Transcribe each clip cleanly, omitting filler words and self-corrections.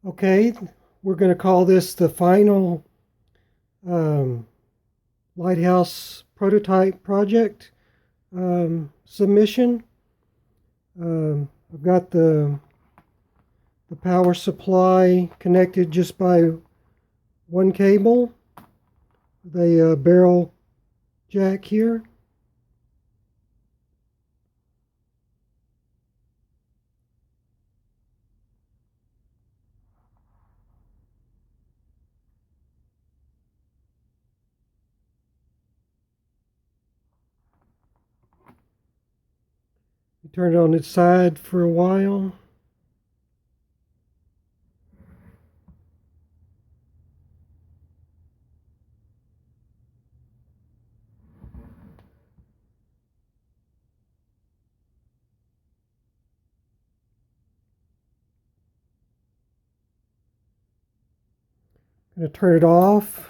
Okay, we're going to call this the final Lighthouse prototype project submission. I've got the power supply connected just by one cable, the barrel jack here. You turn it on its side for a while. Going to turn it off.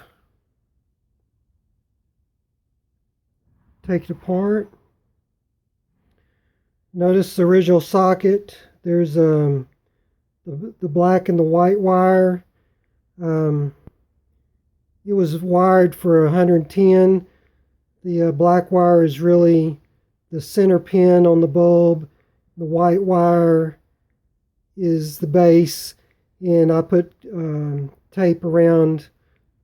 Take it apart. Notice the original socket. There's the black and the white wire. It was wired for 110. The black wire is really the center pin on the bulb. The white wire is the base, and I put tape around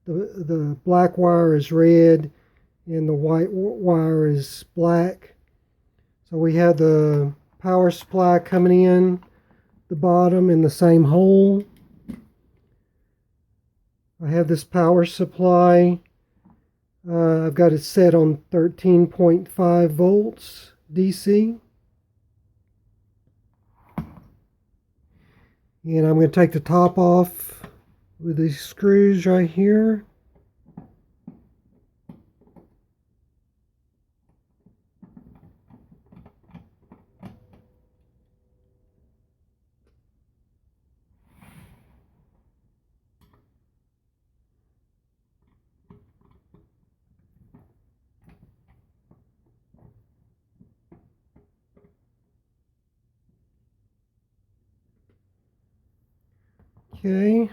the black wire is red and the white wire is black. So we have the power supply coming in the bottom in the same hole. I have this power supply. I've got it set on 13.5 volts DC. And I'm going to take the top off with these screws right here. Okay.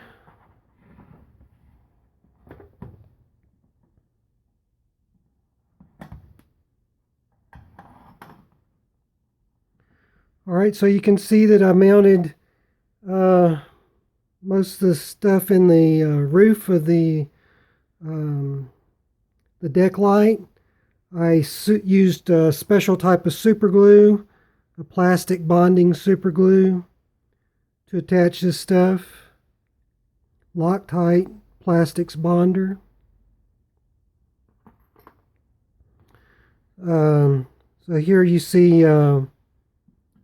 All right, so you can see that I mounted most of the stuff in the roof of the deck light. I used a special type of super glue, a plastic bonding super glue, to attach this stuff. Loctite plastics bonder. So here you see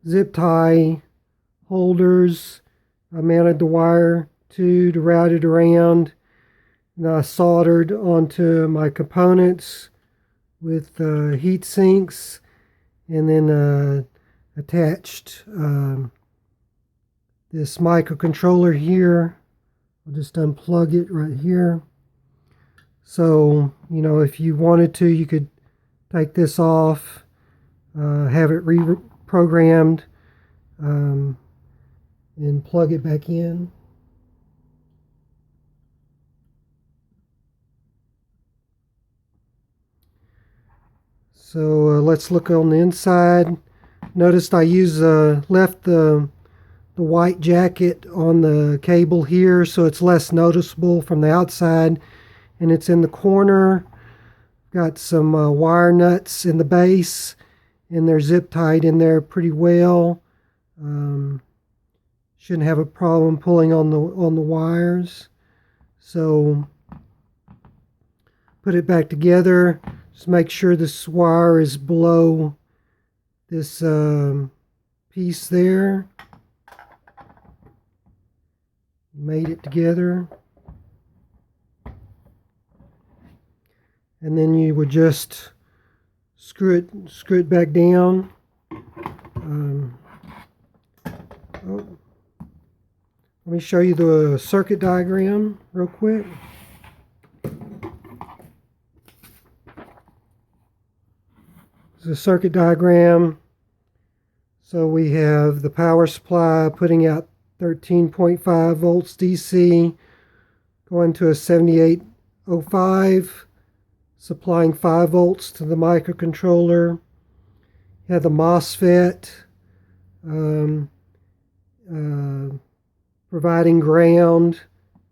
zip tie holders. I mounted the wire to route it around, and I soldered onto my components with heat sinks, and then attached this microcontroller here. I'll just unplug it right here. So, you know, if you wanted to, you could take this off, have it reprogrammed, and plug it back in. So let's look on the inside. Notice I left the white jacket on the cable here, so it's less noticeable from the outside, and it's in the corner. Got some wire nuts in the base, and they're zip tied in there pretty well. Shouldn't have a problem pulling on the wires. So put it back together. Just make sure this wire is below this piece there. Made it together. And then you would just screw it back down. Let me show you the circuit diagram real quick. This is a circuit diagram. So we have the power supply putting out 13.5 volts DC, going to a 7805, supplying 5 volts to the microcontroller. You have the MOSFET, providing ground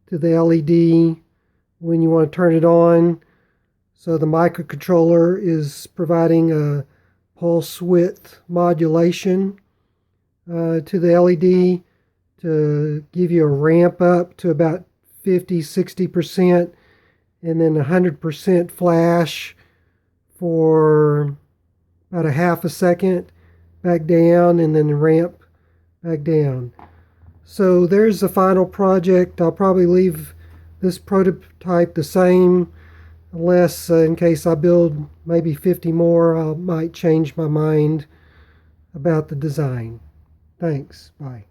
to the LED when you want to turn it on. So the microcontroller is providing a pulse width modulation to the LED to give you a ramp up to about 50-60%, and then 100% flash for about a half a second, back down, and then ramp back down. So there's the final project. I'll probably leave this prototype the same, unless in case I build maybe 50 more, I might change my mind about the design. Thanks. Bye.